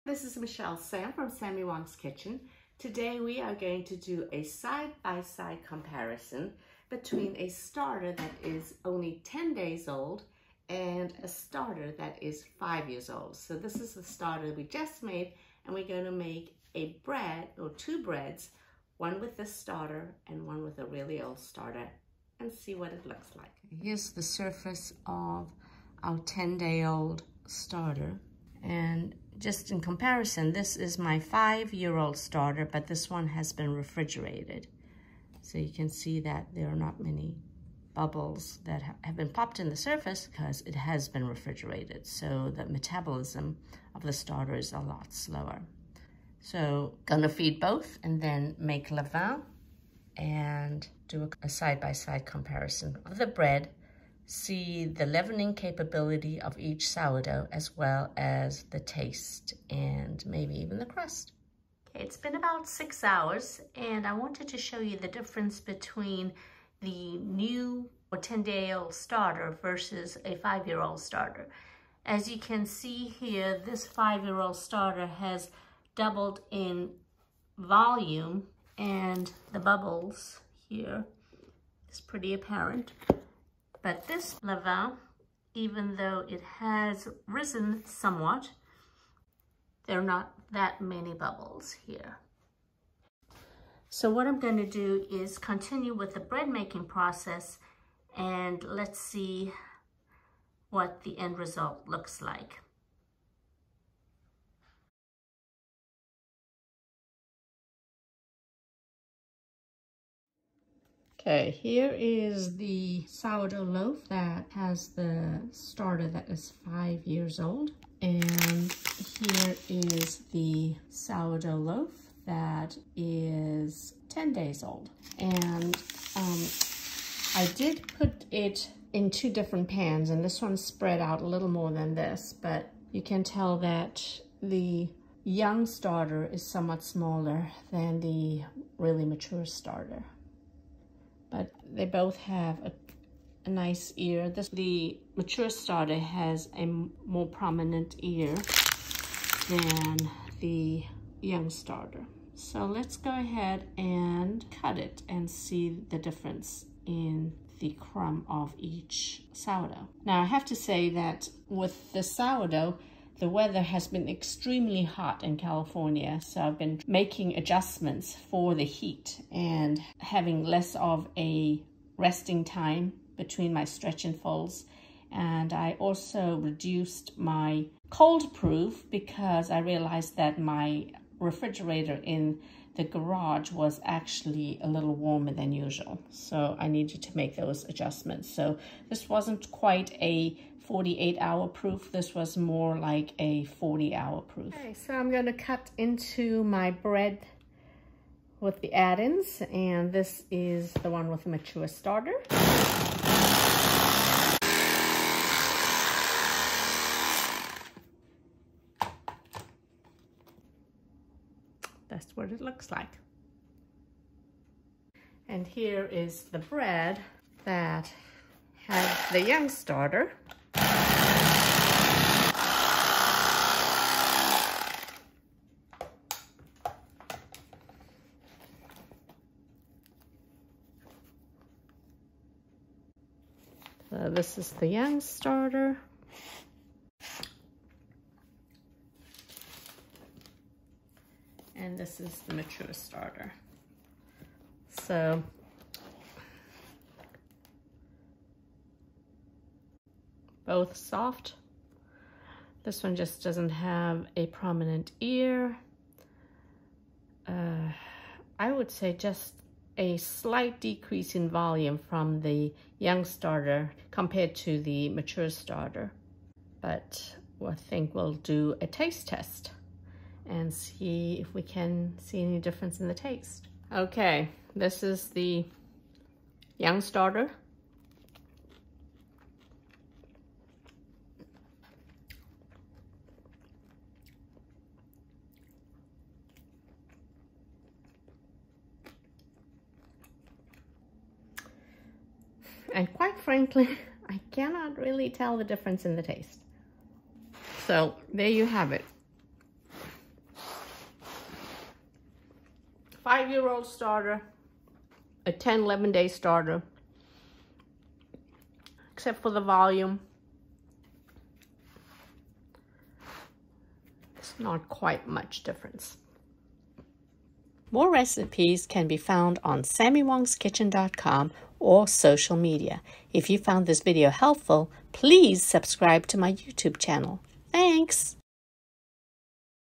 This is Michelle Sam from Sammy Wong's Kitchen. Today we are going to do a side-by-side comparison between a starter that is only 10 days old and a starter that is 5 years old. So this is the starter we just made, and we're going to make a bread or two breads, one with the starter and one with a really old starter, and see what it looks like. Here's the surface of our 10-day-old starter, and just in comparison, this is my 5-year-old starter, but this one has been refrigerated. So you can see that there are not many bubbles that have been popped in the surface because it has been refrigerated. So the metabolism of the starter is a lot slower. So gonna feed both and then make levain and do a side-by-side comparison of the bread. See the leavening capability of each sourdough as well as the taste and maybe even the crust. Okay, it's been about 6 hours and I wanted to show you the difference between the new or 10-day-old starter versus a 5-year-old starter. As you can see here, this 5-year-old starter has doubled in volume and the bubbles here is pretty apparent. But this levain, even though it has risen somewhat, there are not that many bubbles here. So what I'm going to do is continue with the bread making process, and let's see what the end result looks like. Okay, here is the sourdough loaf that has the starter that is 5 years old. And here is the sourdough loaf that is 10 days old. And I did put it in 2 different pans, and this one's spread out a little more than this, but you can tell that the young starter is somewhat smaller than the really mature starter. But they both have a nice ear. The mature starter has a more prominent ear than the young starter. So let's go ahead and cut it and see the difference in the crumb of each sourdough. Now I have to say that with the sourdough, the weather has been extremely hot in California, so I've been making adjustments for the heat and having less of a resting time between my stretch and folds. And I also reduced my cold proof because I realized that my refrigerator in the garage was actually a little warmer than usual. So I needed to make those adjustments. So this wasn't quite a 48-hour proof. This was more like a 40-hour proof. Okay, so I'm going to cut into my bread with the add-ins, and this is the one with the mature starter. That's what it looks like. And here is the bread that has the young starter. So this is the young starter. And this is the mature starter. So both soft. This one just doesn't have a prominent ear. I would say just a slight decrease in volume from the young starter compared to the mature starter. But I think we'll do a taste test and see if we can see any difference in the taste. Okay, this is the young starter. And quite frankly, I cannot really tell the difference in the taste. So there you have it. 5-year-old starter, a 10, 11-day starter, except for the volume. It's not quite much difference. More recipes can be found on SammyWong'sKitchen.com or social media. If you found this video helpful, please subscribe to my YouTube channel. Thanks!